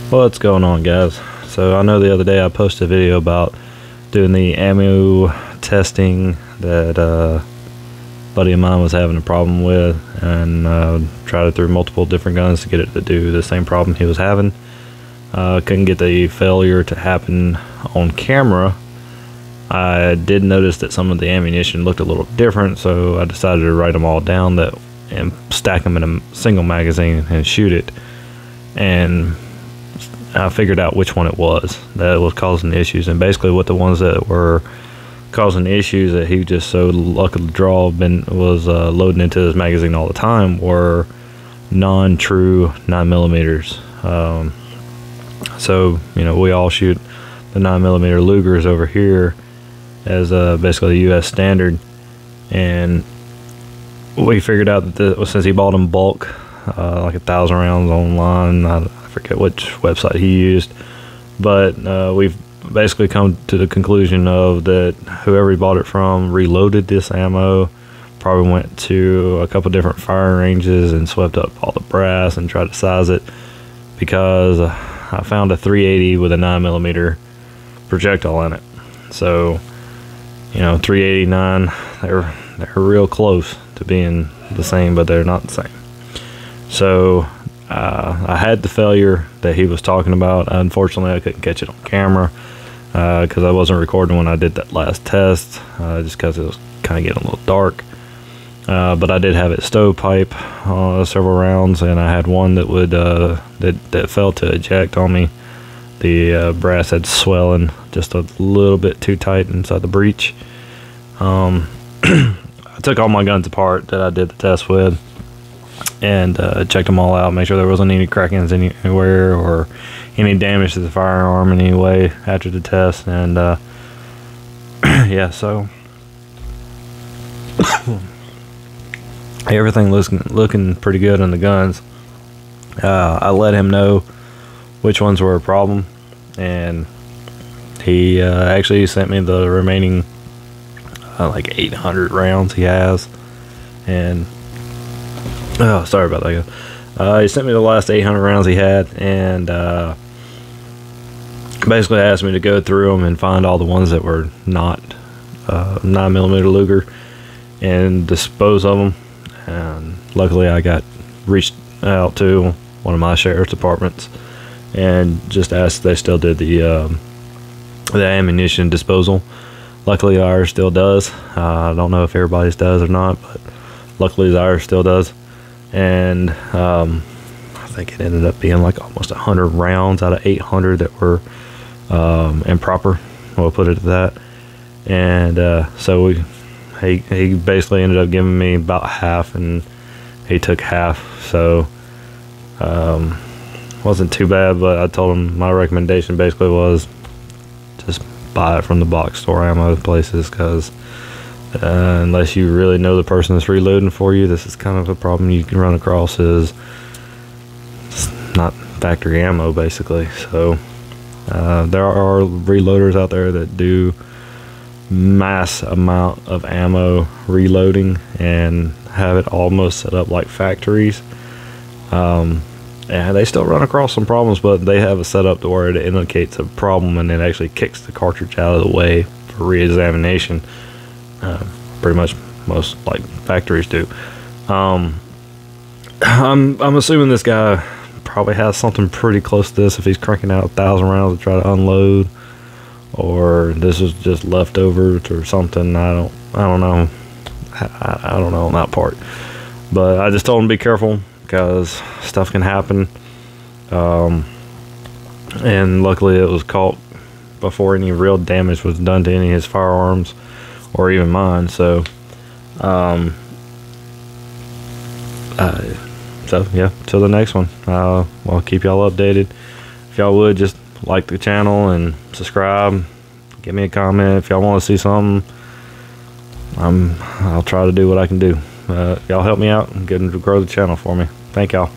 What's going on, guys? So I know the other day I posted a video about doing the ammo testing that a buddy of mine was having a problem with, and tried it through multiple different guns to get it to do the same problem he was having. Couldn't get the failure to happen on camera. I did notice that some of the ammunition looked a little different, so I decided to write them all down and stack them in a single magazine and shoot it. And I figured out which one it was that was causing the issues, and basically what the ones that were causing the issues that he just so lucky to draw was loading into his magazine all the time were non-true 9mm. So we all shoot the 9mm Lugers over here as basically the U.S. standard, and we figured out that since he bought in bulk, like 1,000 rounds online, I forget which website he used, but we've basically come to the conclusion of that whoever he bought it from reloaded this ammo, probably went to a couple different firing ranges and swept up all the brass and tried to size it, because I found a 380 with a 9mm projectile in it. So 389, they're real close to being the same, but they're not the same. So I had the failure that he was talking about. Unfortunately, I couldn't catch it on camera because I wasn't recording when I did that last test, just because it was kind of getting a little dark. But I did have it stovepipe several rounds, and I had one that would that failed to eject on me. The brass had swelling just a little bit too tight inside the breech. I took all my guns apart that I did the test with, and checked them all out, make sure there wasn't any crackings anywhere or any damage to the firearm in any way after the test. And yeah, so everything looking pretty good on the guns. I let him know which ones were a problem, and he actually sent me the remaining like 800 rounds he has. And oh, sorry about that, guys. He sent me the last 800 rounds he had, and basically asked me to go through them and find all the ones that were not 9mm Luger and dispose of them. And luckily I got reached out to one of my sheriff's departments and just asked if they still did the ammunition disposal. Luckily ours still does. I don't know if everybody's does or not, but luckily ours still does. And I think it ended up being like almost 100 rounds out of 800 that were improper. We'll put it at that. And so he basically ended up giving me about half, and he took half. So wasn't too bad, but I told him my recommendation basically was just buy it from the box store ammo places, because unless you really know the person that's reloading for you, this is kind of a problem you can run across, is it's not factory ammo basically. So there are reloaders out there that do mass amount of ammo reloading and have it almost set up like factories, and they still run across some problems, but they have a setup to where it indicates a problem and it actually kicks the cartridge out of the way for re-examination. Pretty much most like factories do. I'm assuming this guy probably has something pretty close to this if he's cranking out 1,000 rounds to try to unload, or this is just leftovers or something. I don't know. I don't know on that part. But I just told him to be careful, because stuff can happen. And luckily it was caught before any real damage was done to any of his firearms or even mine. So so yeah, till the next one. I'll keep y'all updated. If y'all would just like the channel and subscribe, give me a comment if y'all want to see something. I'll try to do what I can do. Y'all help me out and get to grow the channel for me. Thank y'all.